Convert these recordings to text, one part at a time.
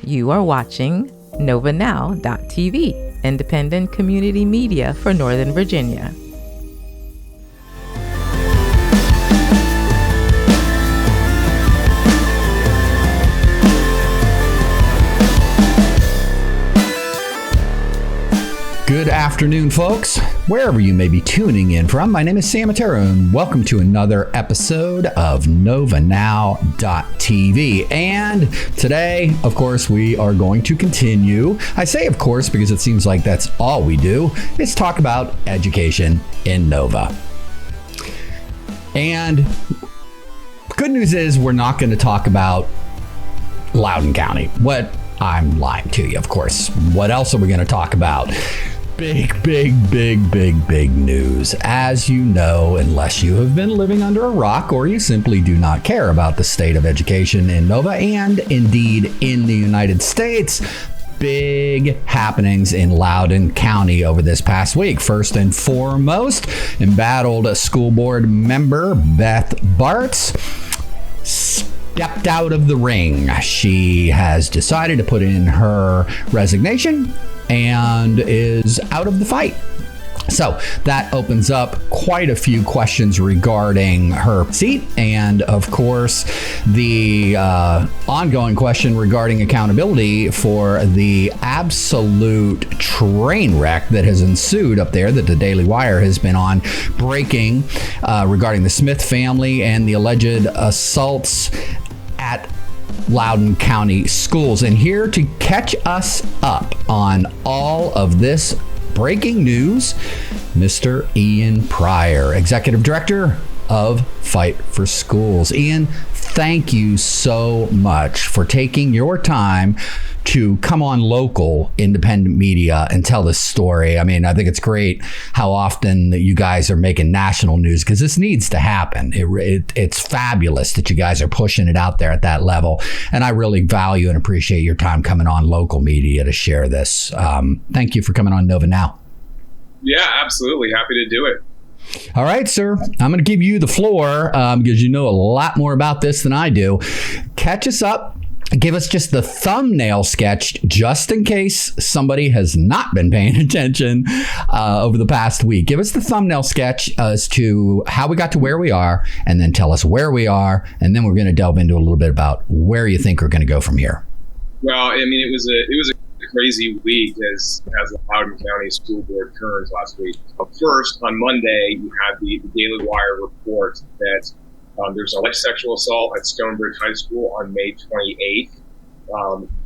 You are watching NovaNow.tv, independent community media for Northern Virginia. Good afternoon, folks, wherever you may be tuning in from. My name is Sam Ettaro, and welcome to another episode of NovaNow.tv. And today, of course, we are going to continue. I say, of course, because it seems like that's all we do, is talk about education in Nova. And good news is we're not going to talk about Loudoun County. I'm lying to you, of course. What else are we going to talk about? Big news. As you know, unless you have been living under a rock or you simply do not care about the state of education in Nova and indeed in the United States, big happenings in Loudoun County over this past week. First and foremost, embattled school board member Beth Bartz stepped out of the ring. She has decided to put in her resignation and is out of the fight. So that opens up quite a few questions regarding her seat and, of course, the ongoing question regarding accountability for the absolute train wreck that has ensued up there that the Daily Wire has been on breaking regarding the Smith family and the alleged assaults at Loudoun County schools. And here to catch us up on all of this breaking news, Mr. Ian Pryor, Executive Director of Fight for Schools. Ian, thank you so much for taking your time to come on local independent media and tell this story. I mean, I think it's great how often that you guys are making national news because this needs to happen. It's fabulous that you guys are pushing it out there at that level. And I really value and appreciate your time coming on local media to share this. Thank you for coming on Nova Now. Yeah, absolutely. Happy to do it. All right, sir. I'm going to give you the floor because you know a lot more about this than I do. Catch us up. Give us just the thumbnail sketch, just in case somebody has not been paying attention over the past week. Give us the thumbnail sketch as to how we got to where we are, and then tell us where we are, and then we're going to delve into a little bit about where you think we're going to go from here. Well, I mean, it was a crazy week as the Loudoun County School Board turns last week. First, on Monday, you had the Daily Wire report that there's an alleged sexual assault at Stonebridge High School on May 28th.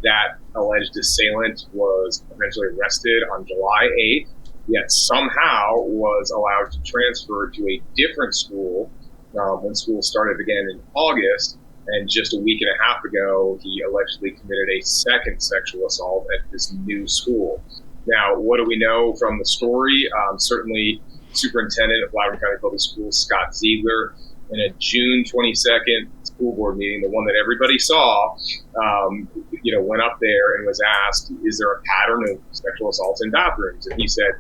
That alleged assailant was eventually arrested on July 8th, yet somehow was allowed to transfer to a different school when school started again in August. And just a week and a half ago, he allegedly committed a second sexual assault at this new school. Now, what do we know from the story? Certainly, Superintendent of Loudoun County Public Schools, Scott Ziegler, in a June 22nd school board meeting, the one that everybody saw, went up there and was asked, is there a pattern of sexual assaults in bathrooms? And he said,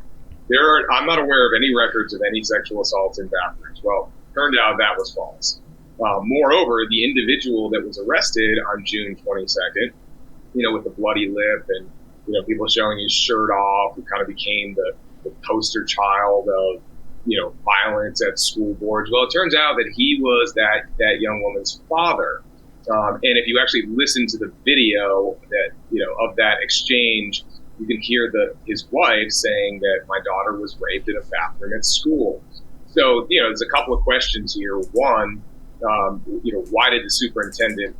I'm not aware of any records of any sexual assaults in bathrooms. Well, turned out that was false. Moreover, the individual that was arrested on June 22nd, with the bloody lip and, people showing his shirt off, who kind of became the poster child of, violence at school boards. Well, it turns out that he was that young woman's father. And if you actually listen to the video of that exchange, you can hear his wife saying that my daughter was raped in a bathroom at school. So, there's a couple of questions here. One, why did the superintendent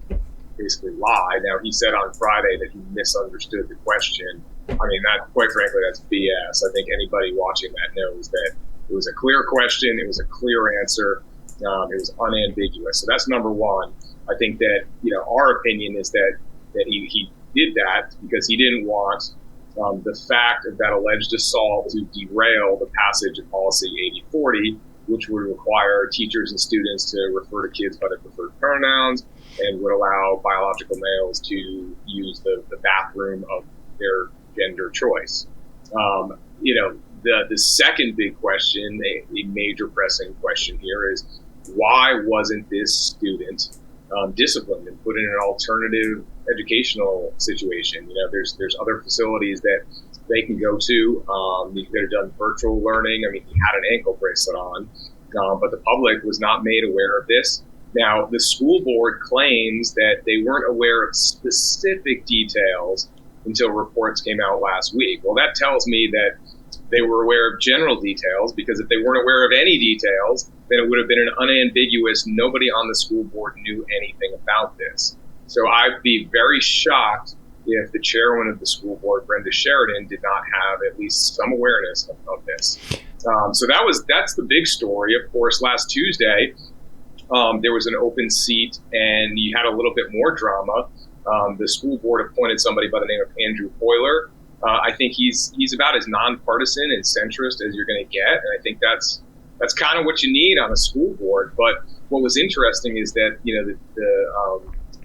basically lie? Now, he said on Friday that he misunderstood the question. I mean, quite frankly, that's BS. I think anybody watching that knows that it was a clear question. It was a clear answer. It was unambiguous. So that's number one. I think that, our opinion is that he did that because he didn't want the fact of that alleged assault to derail the passage of policy 8040, which would require teachers and students to refer to kids by their preferred pronouns and would allow biological males to use the bathroom of their gender choice. The second big question, a major pressing question here, is why wasn't this student disciplined and put in an alternative educational situation. There's other facilities that they can go to. You could have done virtual learning. I mean, he had an ankle bracelet on, but the public was not made aware of this. Now, the school board claims that they weren't aware of specific details until reports came out last week. Well, that tells me that they were aware of general details, because if they weren't aware of any details, then it would have been an unambiguous, nobody on the school board knew anything about this. So I'd be very shocked if the chairwoman of the school board, Brenda Sheridan, did not have at least some awareness of this. So that's the big story. Of course, last Tuesday, there was an open seat, and you had a little bit more drama. The school board appointed somebody by the name of Andrew Hoyler. I think he's about as nonpartisan and centrist as you're going to get, and I think that's kind of what you need on a school board. But what was interesting is that the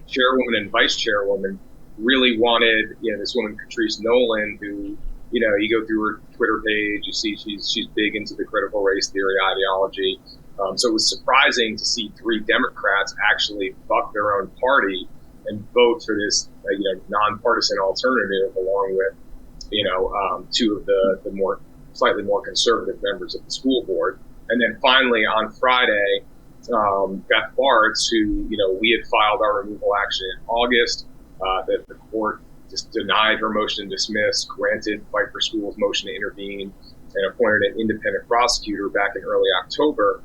chairwoman and vice chairwoman really wanted this woman Patrice Nolan, who you go through her Twitter page, you see she's big into the critical race theory ideology. So it was surprising to see 3 Democrats actually buck their own party and vote for this nonpartisan alternative, along with 2 of the slightly more conservative members of the school board. And then finally on Friday, Beth Bartz, who we had filed our removal action in August, that the court just denied her motion to dismiss, granted Fight for Schools' motion to intervene, and appointed an independent prosecutor back in early October.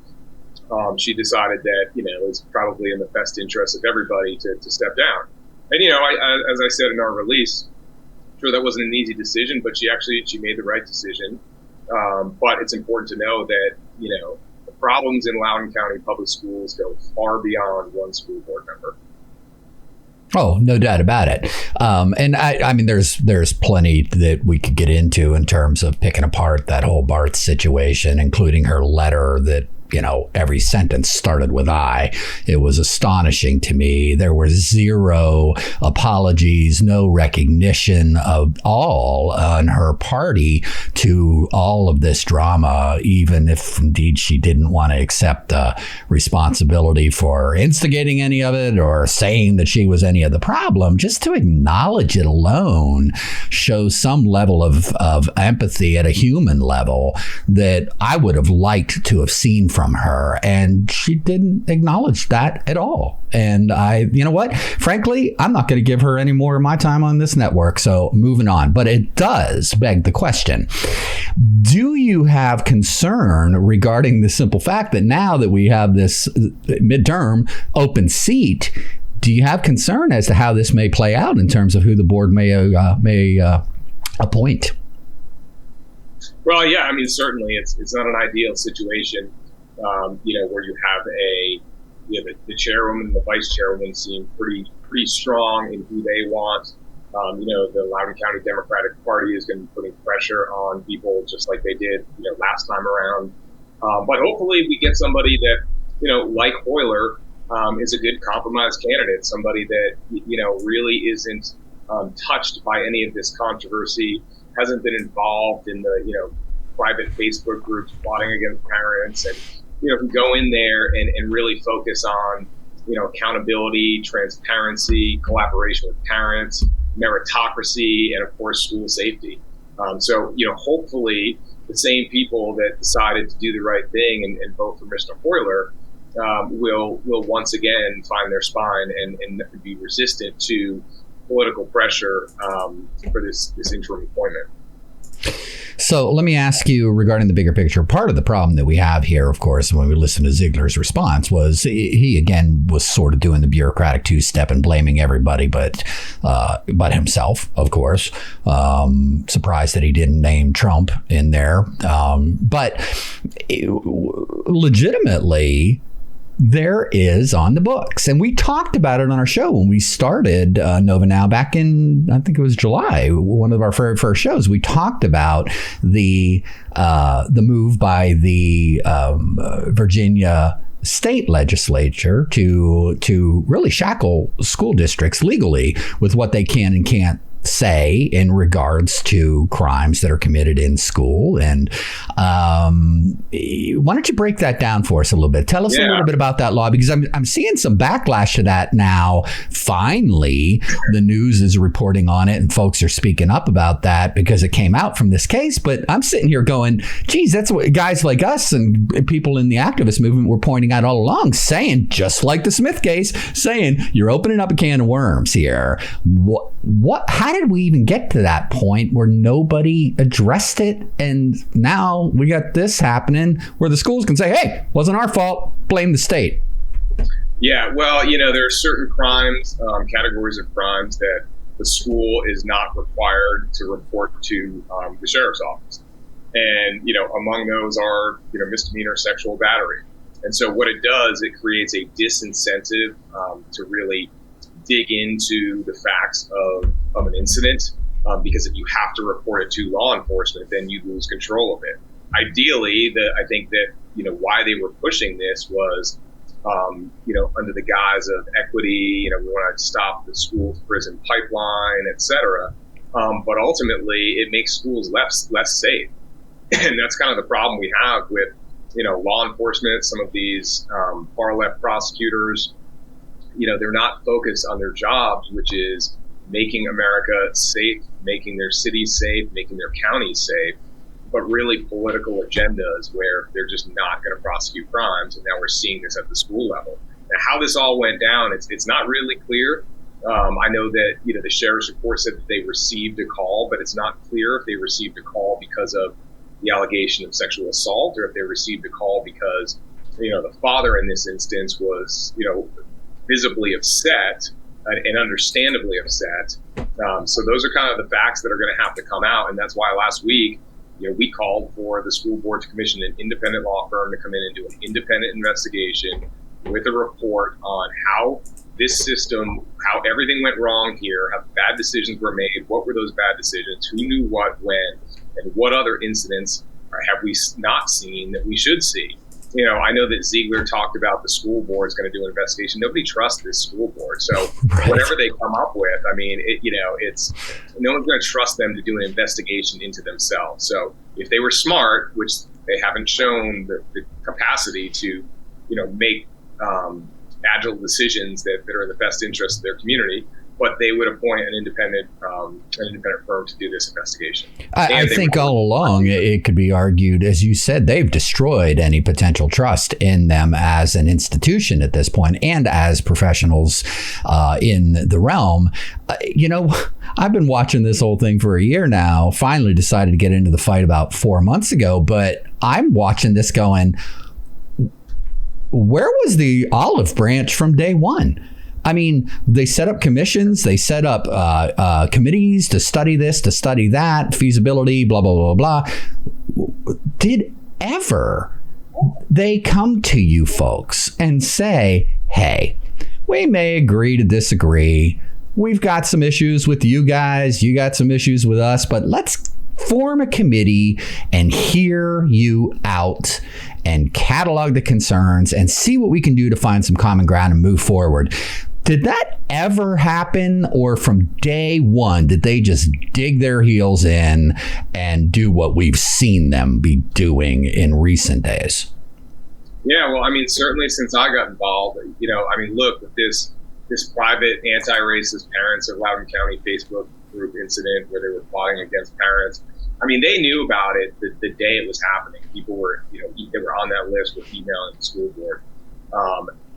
She decided that it's probably in the best interest of everybody to step down. And as I said in our release, sure, that wasn't an easy decision, but she made the right decision. But it's important to know that the problems in Loudoun County Public Schools go far beyond one school board member. Oh, no doubt about it. And I mean, there's plenty that we could get into in terms of picking apart that whole Barth situation, including her letter that every sentence started with I. It was astonishing to me. There were 0 apologies, no recognition of all on her party to all of this drama, even if indeed she didn't want to accept responsibility for instigating any of it or saying that she was any of the problem. Just to acknowledge it alone shows some level of empathy at a human level that I would have liked to have seen from her, and she didn't acknowledge that at all. And you know what? Frankly, I'm not going to give her any more of my time on this network. So moving on. But it does beg the question: do you have concern regarding the simple fact that now that we have this midterm open seat, do you have concern as to how this may play out in terms of who the board may appoint? Well, yeah, I mean, certainly it's not an ideal situation, where you have the chairwoman and the vice chairwoman seem pretty strong in who they want. The Loudoun County Democratic Party is going to be putting pressure on people just like they did, last time around. But hopefully we get somebody that, like Hoyler, is a good compromise candidate, somebody that, really isn't touched by any of this controversy, hasn't been involved in the, private Facebook groups plotting against parents, and, can go in there and really focus on, accountability, transparency, collaboration with parents, meritocracy, and of course, school safety. So, hopefully the same people that decided to do the right thing and vote for Mr. Hoyler will once again find their spine and be resistant to political pressure for this interim appointment. So let me ask you regarding the bigger picture. Part of the problem that we have here, of course, when we listen to Ziegler's response, was he again was sort of doing the bureaucratic two-step and blaming everybody but himself, of course. Surprised that he didn't name Trump in there. But legitimately, there is on the books. And we talked about it on our show when we started Nova Now back in, I think it was July, one of our very first shows. We talked about the move by the Virginia state legislature to really shackle school districts legally with what they can and can't say in regards to crimes that are committed in school. And why don't you break that down for us a little bit? Tell us a little bit about that law, because I'm seeing some backlash to that now. Finally, the news is reporting on it and folks are speaking up about that because it came out from this case. But I'm sitting here going, geez, that's what guys like us and people in the activist movement were pointing out all along, saying, just like the Smith case, saying you're opening up a can of worms here. How did we even get to that point where nobody addressed it? And now we got this happening where the schools can say, hey, wasn't our fault, blame the state. Yeah, well, there are certain crimes, categories of crimes that the school is not required to report to the sheriff's office. And, among those are, misdemeanor sexual battery. And so what it does, it creates a disincentive to really dig into the facts of an incident, because if you have to report it to law enforcement, then you lose control of it. Ideally, I think that, why they were pushing this was, under the guise of equity, we want to stop the school to prison pipeline, et cetera. But ultimately, it makes schools less safe. And that's kind of the problem we have with, law enforcement. Some of these far left prosecutors, they're not focused on their jobs, which is making America safe, making their cities safe, making their counties safe, but really political agendas where they're just not going to prosecute crimes. And now we're seeing this at the school level. Now, how this all went down, it's not really clear. I know that, the sheriff's report said that they received a call, but it's not clear if they received a call because of the allegation of sexual assault or if they received a call because, the father in this instance was, visibly upset and understandably upset. So those are kind of the facts that are going to have to come out. And that's why last week, we called for the school board to commission an independent law firm to come in and do an independent investigation with a report on how this system, how everything went wrong here, how bad decisions were made, what were those bad decisions, who knew what when, and what other incidents have we not seen that we should see. I know that Ziegler talked about the school board is going to do an investigation. Nobody trusts this school board. So whatever they come up with, it's no one's going to trust them to do an investigation into themselves. So if they were smart, which they haven't shown the capacity to, make agile decisions that are in the best interest of their community, but they would appoint an independent firm to do this investigation. I think all along it could be argued, as you said, they've destroyed any potential trust in them as an institution at this point and as professionals in the realm. I've been watching this whole thing for a year now, finally decided to get into the fight about 4 months ago, but I'm watching this going, where was the olive branch from day one? I mean, they set up commissions, they set up committees to study this, to study that, feasibility, blah, blah, blah, blah. Did ever they come to you folks and say, hey, we may agree to disagree. We've got some issues with you guys. You got some issues with us, but let's form a committee and hear you out and catalog the concerns and see what we can do to find some common ground and move forward. Did that ever happen, or from day one, did they just dig their heels in and do what we've seen them be doing in recent days? Yeah, well, certainly since I got involved, look, with this private anti-racist parents of Loudoun County Facebook group incident where they were plotting against parents, they knew about it the day it was happening. People were, they were on that list with emailing the school board.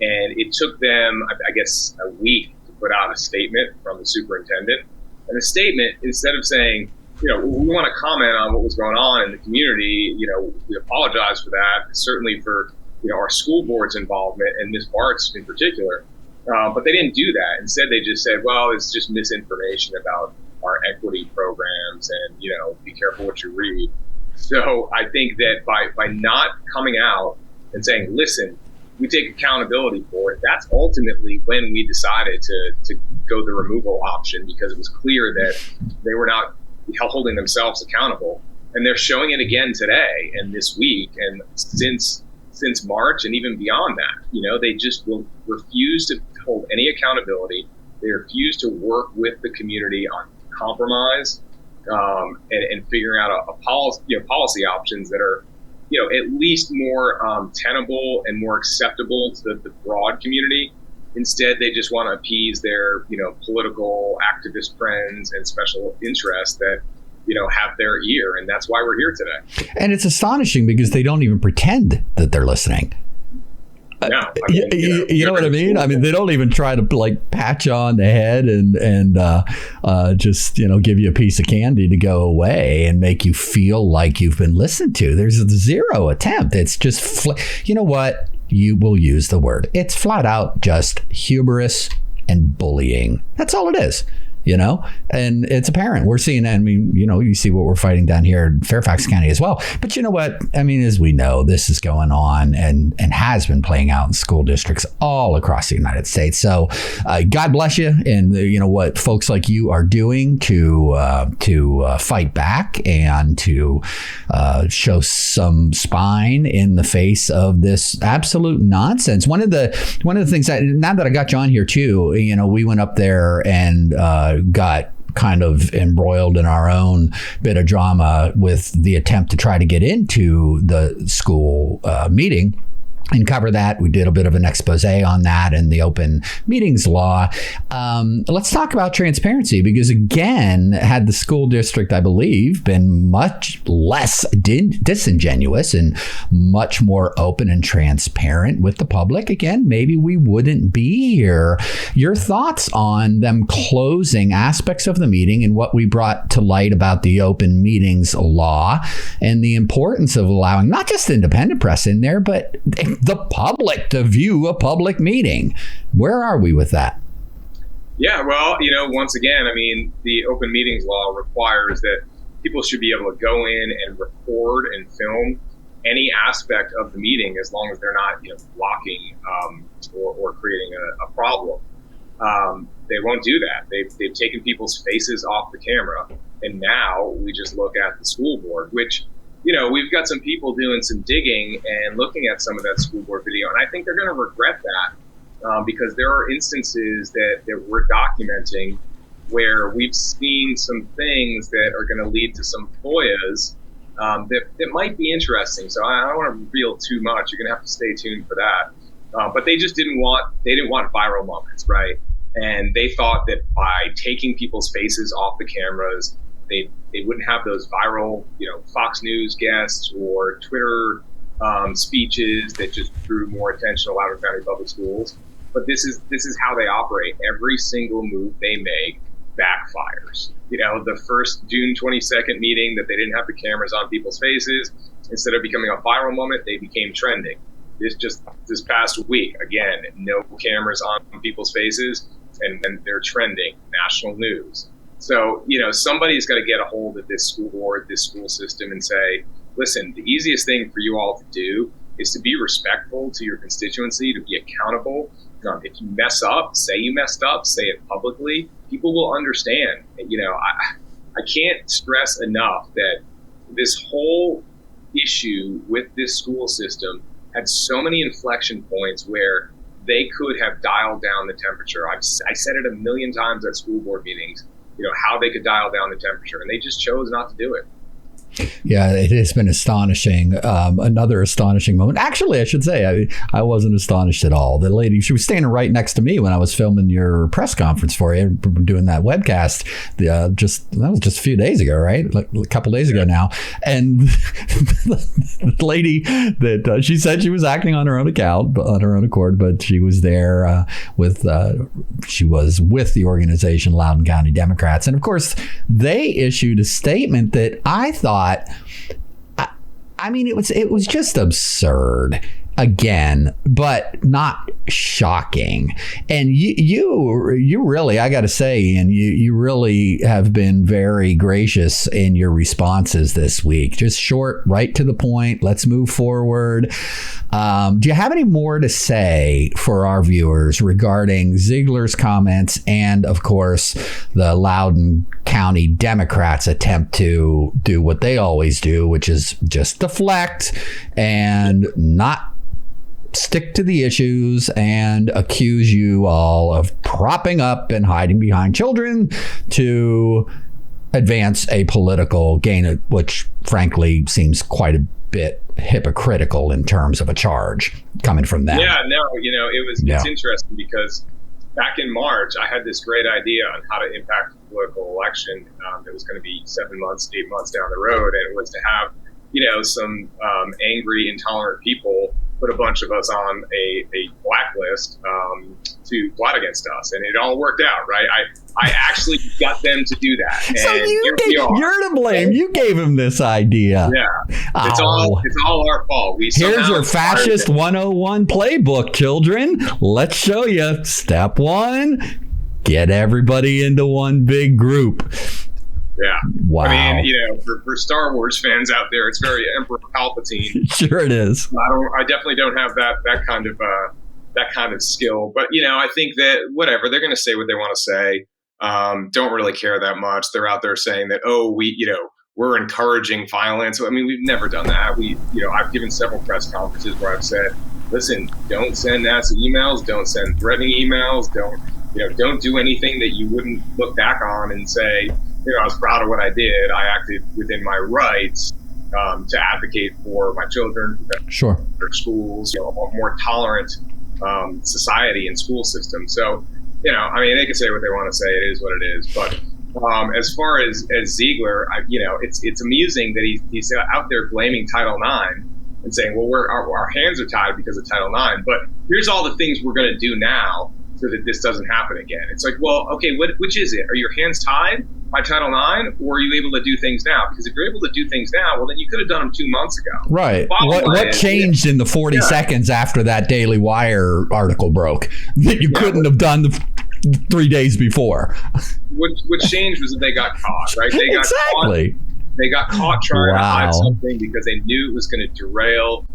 And it took them, I guess, a week to put out a statement from the superintendent. And the statement, instead of saying, we want to comment on what was going on in the community, we apologize for that, certainly for, our school board's involvement and Ms. Bart's in particular. But they didn't do that. Instead, they just said, well, it's just misinformation about our equity programs and, be careful what you read. So I think that by not coming out and saying, listen, we take accountability for it, that's ultimately when we decided to go the removal option, because it was clear that they were not holding themselves accountable. And they're showing it again today and this week and since March and even beyond that. They just will refuse to hold any accountability. They refuse to work with the community on compromise and figuring out a policy options that are, at least more tenable and more acceptable to the broad community. Instead, they just want to appease their, political activist friends and special interests that, have their ear. And that's why we're here today. And it's astonishing because they don't even pretend that they're listening. No, you know what I mean? I mean, they don't even try to patch on the head and just, give you a piece of candy to go away and make you feel like you've been listened to. There's a zero attempt. It's just, you know what? You will use the word. It's flat out just hubris and bullying. That's all it is. And it's apparent. We're seeing, you see what we're fighting down here in Fairfax County as well. But you know what? I mean, as we know, this is going on and has been playing out in school districts all across the United States. So God bless you. And what folks like you are doing to fight back and to show some spine in the face of this absolute nonsense. One of the things now that I got you on here too, we went up there and got kind of embroiled in our own bit of drama with the attempt to try to get into the school meeting and cover that. We did a bit of an expose on that and the open meetings law. Let's talk about transparency, because again, had the school district, I believe, been much less disingenuous and much more open and transparent with the public, again, maybe we wouldn't be here. Your thoughts on them closing aspects of the meeting and what we brought to light about the open meetings law and the importance of allowing not just independent press in there, but the public to view a public meeting. Where are we with that? Yeah, well, once again, I mean, the open meetings law requires that people should be able to go in and record and film any aspect of the meeting as long as they're not, blocking or creating a problem. They won't do that. They've taken people's faces off the camera, and now we just look at the school board, which we've got some people doing some digging and looking at some of that school board video, and I think they're going to regret that because there are instances that we're documenting where we've seen some things that are going to lead to some FOIAs that might be interesting. So I don't want to reveal too much. You're going to have to stay tuned for that. But they just didn't want viral moments, right? And they thought that by taking people's faces off the cameras, they wouldn't have those viral, Fox News guests or Twitter speeches that just drew more attention to Loudoun County Public Schools. But this is how they operate. Every single move they make backfires. The first June 22nd meeting that they didn't have the cameras on people's faces, instead of becoming a viral moment, they became trending. This past week, again, no cameras on people's faces, and they're trending, national news. So, somebody's got to get a hold of this school board, this school system, and say, listen, the easiest thing for you all to do is to be respectful to your constituency, to be accountable. If you mess up, say you messed up, say it publicly. People will understand. I can't stress enough that this whole issue with this school system had so many inflection points where they could have dialed down the temperature. I said it a million times at school board meetings, how they could dial down the temperature, and they just chose not to do it. Yeah, it has been astonishing. Another astonishing moment. Actually, I should say, I wasn't astonished at all. The lady, she was standing right next to me when I was filming your press conference for you, doing that webcast. That was just a few days ago, right? Like a couple days ago now. And the lady that she said she was acting on her own account, on her own accord, but she was there she was with the organization Loudoun County Democrats, and of course, they issued a statement that I thought. I mean, it was just absurd again, but not shocking. And you really, I got to say, Ian, you really have been very gracious in your responses this week. Just short, right to the point. Let's move forward. Do you have any more to say for our viewers regarding Ziegler's comments and, of course, the Loudoun County Democrats' attempt to do what they always do, which is just deflect and not stick to the issues and accuse you all of propping up and hiding behind children to advance a political gain, which frankly seems quite a bit hypocritical in terms of a charge coming from them. Yeah, no, it's interesting because back in March, I had this great idea on how to impact the political election. It was going to be 8 months down the road, and it was to have, some angry, intolerant people put a bunch of us on a blacklist to plot against us, and it all worked out, right? I actually got them to do that. And so you're to blame. You gave him this idea. Yeah, it's all our fault. Here's your fascist 101 playbook, children. Let's show you. Step 1: get everybody into one big group. Yeah. Wow. I mean, for Star Wars fans out there, it's very Emperor Palpatine. Sure it is. I definitely don't have that kind of skill, but I think that whatever, they're going to say what they want to say. Don't really care that much. They're out there saying that, we're encouraging violence. I mean, we've never done that. I've given several press conferences where I've said, listen, don't send nasty emails, don't send threatening emails, don't do anything that you wouldn't look back on and say, I was proud of what I did. I acted within my rights to advocate for my children, sure, their schools, a more tolerant society and school system. So, they can say what they want to say. It is what it is. But as far as Ziegler, it's amusing that he's out there blaming Title IX and saying, well, our hands are tied because of Title IX. But here's all the things we're going to do now so that this doesn't happen again. It's like, well, okay, which is it? Are your hands tied by Title IX, or are you able to do things now? Because if you're able to do things now, well, then you could have done them 2 months ago. What changed in the 40 seconds after that Daily Wire article broke that you couldn't have done the 3 days before? What changed was that they got caught, right? They got exactly. They got caught trying to hide something because they knew it was going to derail,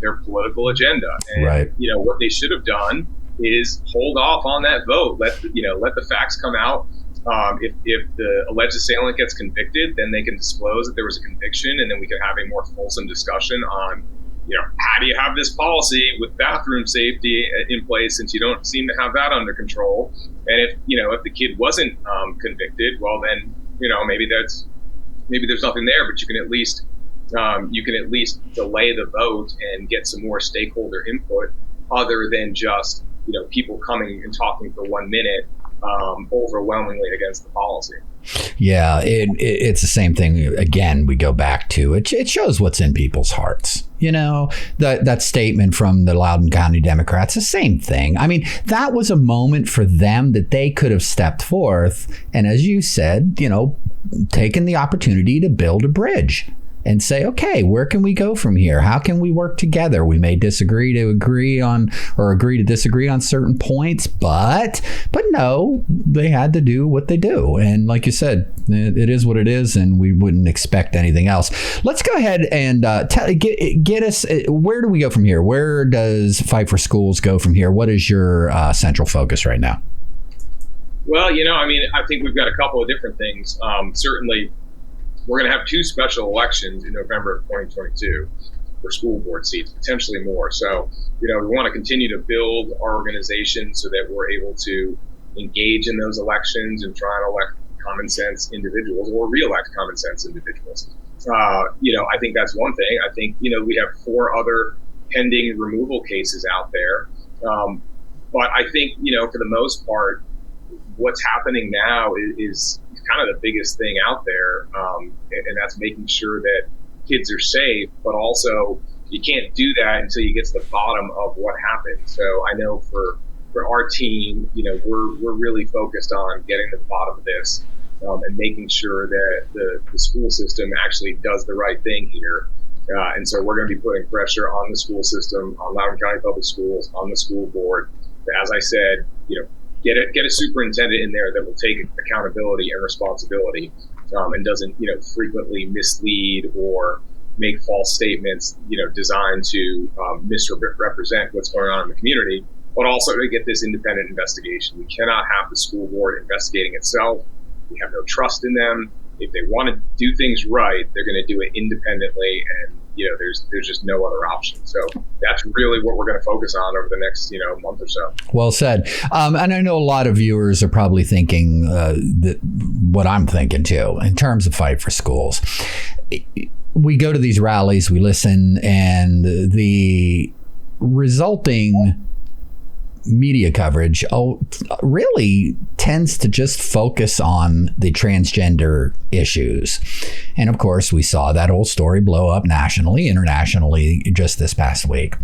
their political agenda. And, right. What they should have done is hold off on that vote. Let the facts come out. If the alleged assailant gets convicted, then they can disclose that there was a conviction, and then we can have a more fulsome discussion on, how do you have this policy with bathroom safety in place since you don't seem to have that under control? And if the kid wasn't convicted, well then, maybe there's nothing there, but you can at least delay the vote and get some more stakeholder input other than just people coming and talking for 1 minute overwhelmingly against the policy. Yeah, it's the same thing. Again, we go back to it. It shows what's in people's hearts. That statement from the Loudoun County Democrats, the same thing. I mean, that was a moment for them that they could have stepped forth and, as you said, taken the opportunity to build a bridge and say, okay, where can we go from here? How can we work together? We may disagree to agree on, or agree to disagree on certain points, but no, they had to do what they do. And like you said, it is what it is, and we wouldn't expect anything else. Let's go ahead and get us, where do we go from here? Where does Fight for Schools go from here? What is your central focus right now? Well, I think we've got a couple of different things. Certainly, we're going to have 2 special elections in November of 2022 for school board seats, potentially more. So, we want to continue to build our organization so that we're able to engage in those elections and try and elect common sense individuals or re-elect common sense individuals. I think that's one thing. I think, we have 4 other pending removal cases out there. But I think, for the most part, what's happening now is kind of the biggest thing out there, and that's making sure that kids are safe, but also you can't do that until you get to the bottom of what happened. So I know for our team, we're really focused on getting to the bottom of this and making sure that the school system actually does the right thing here. And so we're going to be putting pressure on the school system, on Loudoun County Public Schools, on the school board. As I said, get a superintendent in there that will take accountability and responsibility and doesn't, frequently mislead or make false statements, designed to misrepresent what's going on in the community, but also to get this independent investigation. We cannot have the school board investigating itself. We have no trust in them. If they want to do things right, they're going to do it independently and there's just no other option. So that's really what we're going to focus on over the next month or so. Well said. And I know a lot of viewers are probably thinking that what I'm thinking too, in terms of Fight for Schools. We go to these rallies, we listen, and the resulting media coverage really tends to just focus on the transgender issues. And of course, we saw that whole story blow up nationally, internationally just this past week.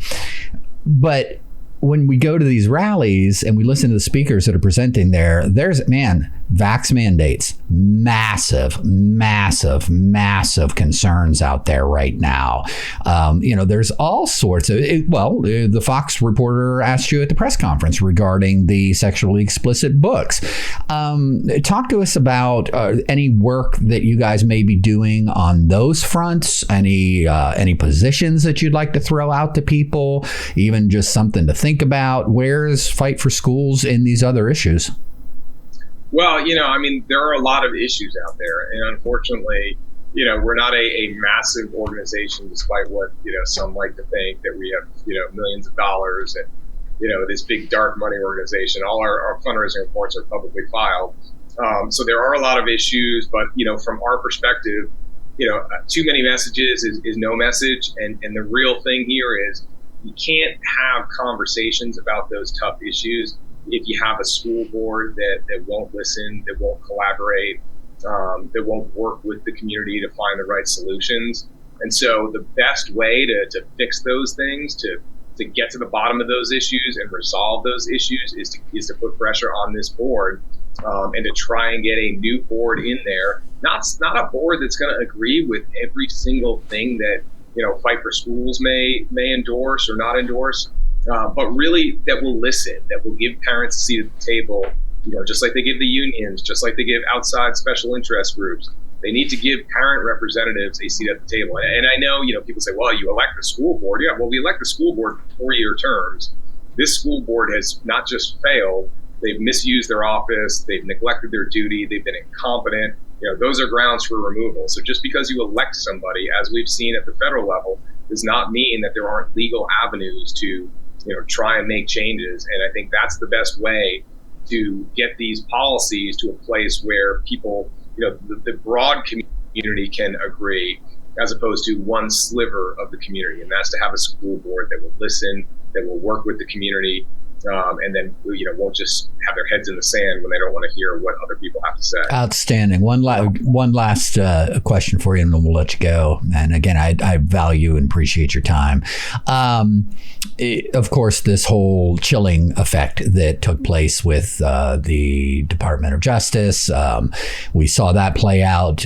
But when we go to these rallies and we listen to the speakers that are presenting there, there's, vax mandates, massive concerns out there right now. There's all sorts of, the Fox reporter asked you at the press conference regarding the sexually explicit books. Talk to us about any work that you guys may be doing on those fronts, any positions that you'd like to throw out to people, even just something to think about. Where's Fight for Schools in these other issues? Well, there are a lot of issues out there. And unfortunately, we're not a massive organization, despite what, some like to think, that we have, millions of dollars and, this big dark money organization. All our fundraising reports are publicly filed. So there are a lot of issues. But, from our perspective, too many messages is no message. And the real thing here is you can't have conversations about those tough issues if you have a school board that won't listen, that won't collaborate, that won't work with the community to find the right solutions. And so the best way to fix those things, to get to the bottom of those issues and resolve those issues is to put pressure on this board and to try and get a new board in there. Not a board that's going to agree with every single thing that Fight for Schools may endorse or not endorse, but really that will listen, that will give parents a seat at the table, just like they give the unions, just like they give outside special interest groups. They need to give parent representatives a seat at the table. And I know, people say, well, you elect the school board. Yeah, well, we elect the school board for 4-year terms. This school board has not just failed, they've misused their office, they've neglected their duty, they've been incompetent. Those are grounds for removal. So just because you elect somebody, as we've seen at the federal level, does not mean that there aren't legal avenues to try and make changes. And I think that's the best way to get these policies to a place where people, the broad community can agree, as opposed to one sliver of the community. And that's to have a school board that will listen, that will work with the community, and then won't just have their heads in the sand when they don't want to hear what other people have to say. Outstanding. One last question for you, and then we'll let you go. And again, I value and appreciate your time. Of course, this whole chilling effect that took place with the Department of Justice, we saw that play out.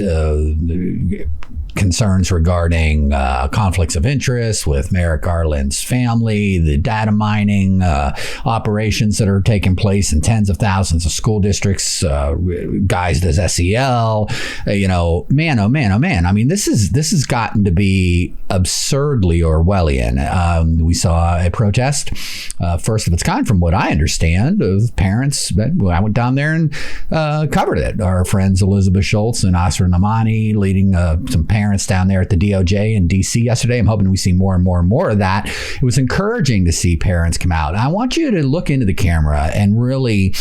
Concerns regarding conflicts of interest with Merrick Garland's family, the data mining operations that are taking place in tens of thousands of school districts, guised as SEL. Man, oh man. I mean, this has gotten to be absurdly Orwellian. We saw a protest, first of its kind, from what I understand, of parents. I went down there and covered it. Our friends Elizabeth Schultz and Asra Namani leading some parents down there at the DOJ in DC yesterday. I'm hoping we see more and more and more of that. It was encouraging to see parents come out. I want you to look into the camera and really,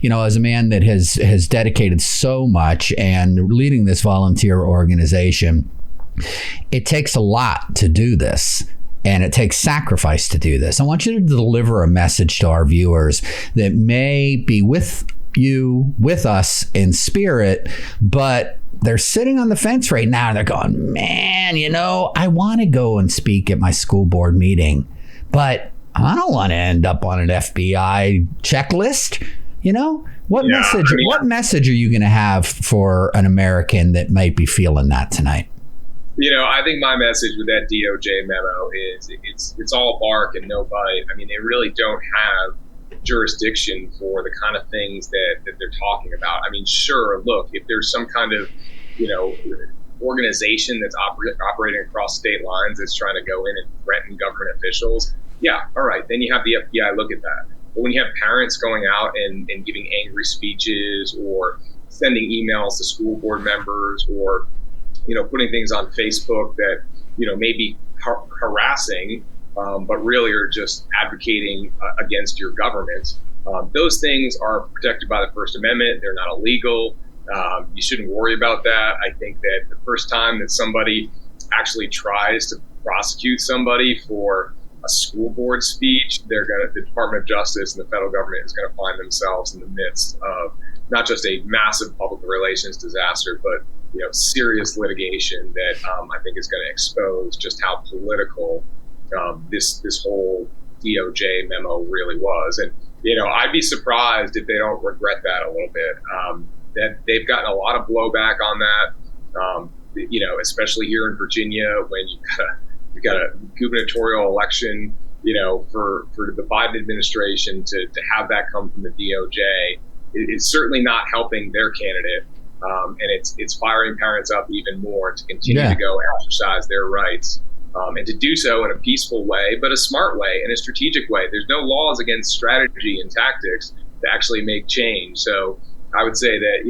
as a man that has dedicated so much and leading this volunteer organization, it takes a lot to do this. And it takes sacrifice to do this. I want you to deliver a message to our viewers that may be with us in spirit, but they're sitting on the fence right now and they're going, man, I want to go and speak at my school board meeting, but I don't want to end up on an FBI checklist. What message are you going to have for an American that might be feeling that tonight? I think my message with that DOJ memo is it's all bark and no bite. I mean, they really don't have jurisdiction for the kind of things that they're talking about. I mean, sure, look, if there's some kind of, organization that's operating across state lines that's trying to go in and threaten government officials, yeah, all right, then you have the FBI look at that. But when you have parents going out and giving angry speeches or sending emails to school board members or, putting things on Facebook that, maybe harassing, but really are just advocating against your government. Those things are protected by the First Amendment. They're not illegal. You shouldn't worry about that. I think that the first time that somebody actually tries to prosecute somebody for a school board speech, the Department of Justice and the federal government is going to find themselves in the midst of not just a massive public relations disaster, but serious litigation that I think is going to expose just how political this whole DOJ memo really was. And I'd be surprised if they don't regret that a little bit. That they've gotten a lot of blowback on that. Especially here in Virginia, when you've got a gubernatorial election, for the Biden administration to have that come from the DOJ, it's certainly not helping their candidate. And it's firing parents up even more to continue to go exercise their rights, and to do so in a peaceful way, but a smart way and a strategic way. There's no laws against strategy and tactics to actually make change. So I would say that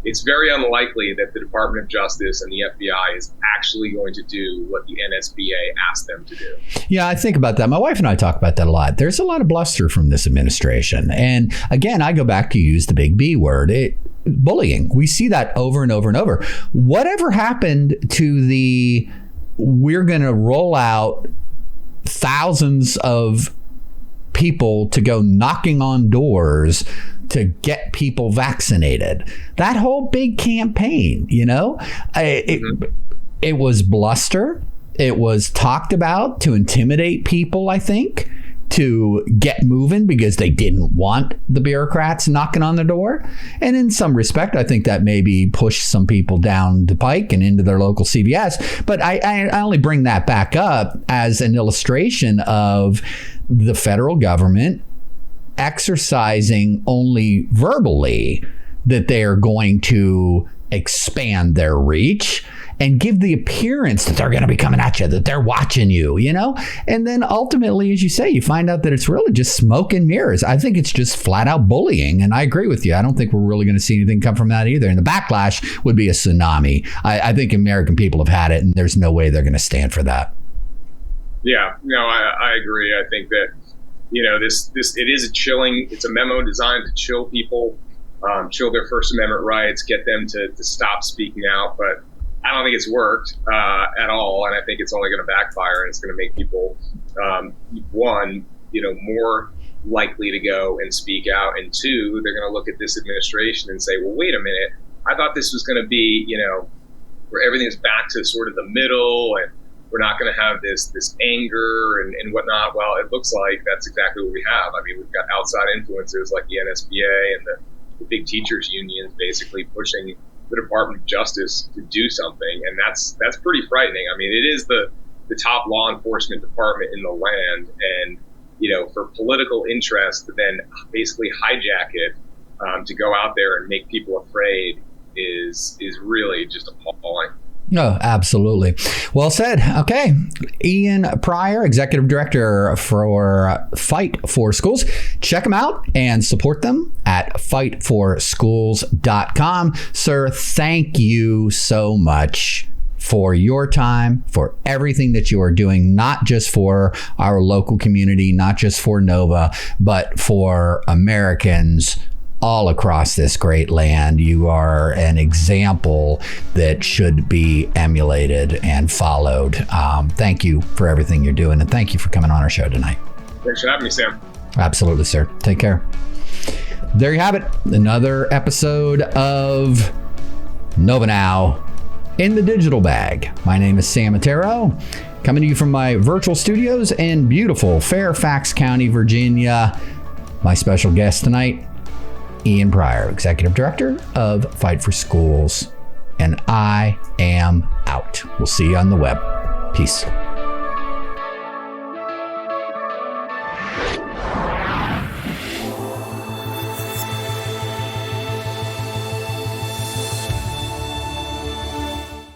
it's very unlikely that the Department of Justice and the FBI is actually going to do what the NSBA asked them to do. Yeah, I think about that. My wife and I talk about that a lot. There's a lot of bluster from this administration. And again, I go back to use the big B word. Bullying. We see that over and over and over. Whatever happened to we're going to roll out thousands of people to go knocking on doors to get people vaccinated? That whole big campaign, it was bluster. It was talked about to intimidate people, I think, to get moving because they didn't want the bureaucrats knocking on the door. And in some respect, I think that maybe pushed some people down the pike and into their local CVS. But I only bring that back up as an illustration of the federal government exercising only verbally that they are going to expand their reach and give the appearance that they're going to be coming at you, that they're watching you, and then ultimately, as you say, you find out that it's really just smoke and mirrors. I think it's just flat out bullying. And I agree with you. I don't think we're really going to see anything come from that either. And the backlash would be a tsunami. I think American people have had it, and there's no way they're going to stand for that. Yeah, no, I agree. I think that, it is it's a memo designed to chill people, chill their First Amendment rights, get them to stop speaking out. But I don't think it's worked at all. And I think it's only going to backfire, and it's going to make people, one, more likely to go and speak out. And two, they're going to look at this administration and say, well, wait a minute, I thought this was going to be, where everything's back to sort of the middle, and we're not going to have this anger and whatnot. Well, it looks like that's exactly what we have. I mean, we've got outside influences like the NSBA and the big teachers unions basically pushing the Department of Justice to do something, and that's pretty frightening. I mean, it is the top law enforcement department in the land, and for political interest to then basically hijack it to go out there and make people afraid is really just appalling. No, absolutely. Well said. Okay. Ian Pryor, Executive Director for Fight for Schools. Check them out and support them at fightforschools.com. Sir, thank you so much for your time, for everything that you are doing, not just for our local community, not just for Nova, but for Americans all across this great land. You are an example that should be emulated and followed. Thank you for everything you're doing, and thank you for coming on our show tonight. Thanks for having me, Sam. Absolutely, sir. Take care. There you have it. Another episode of Nova Now in the digital bag. My name is Sam Ettaro, coming to you from my virtual studios in beautiful Fairfax County, Virginia. My special guest tonight, Ian Pryor, Executive Director of Fight for Schools. And I am out. We'll see you on the web. Peace.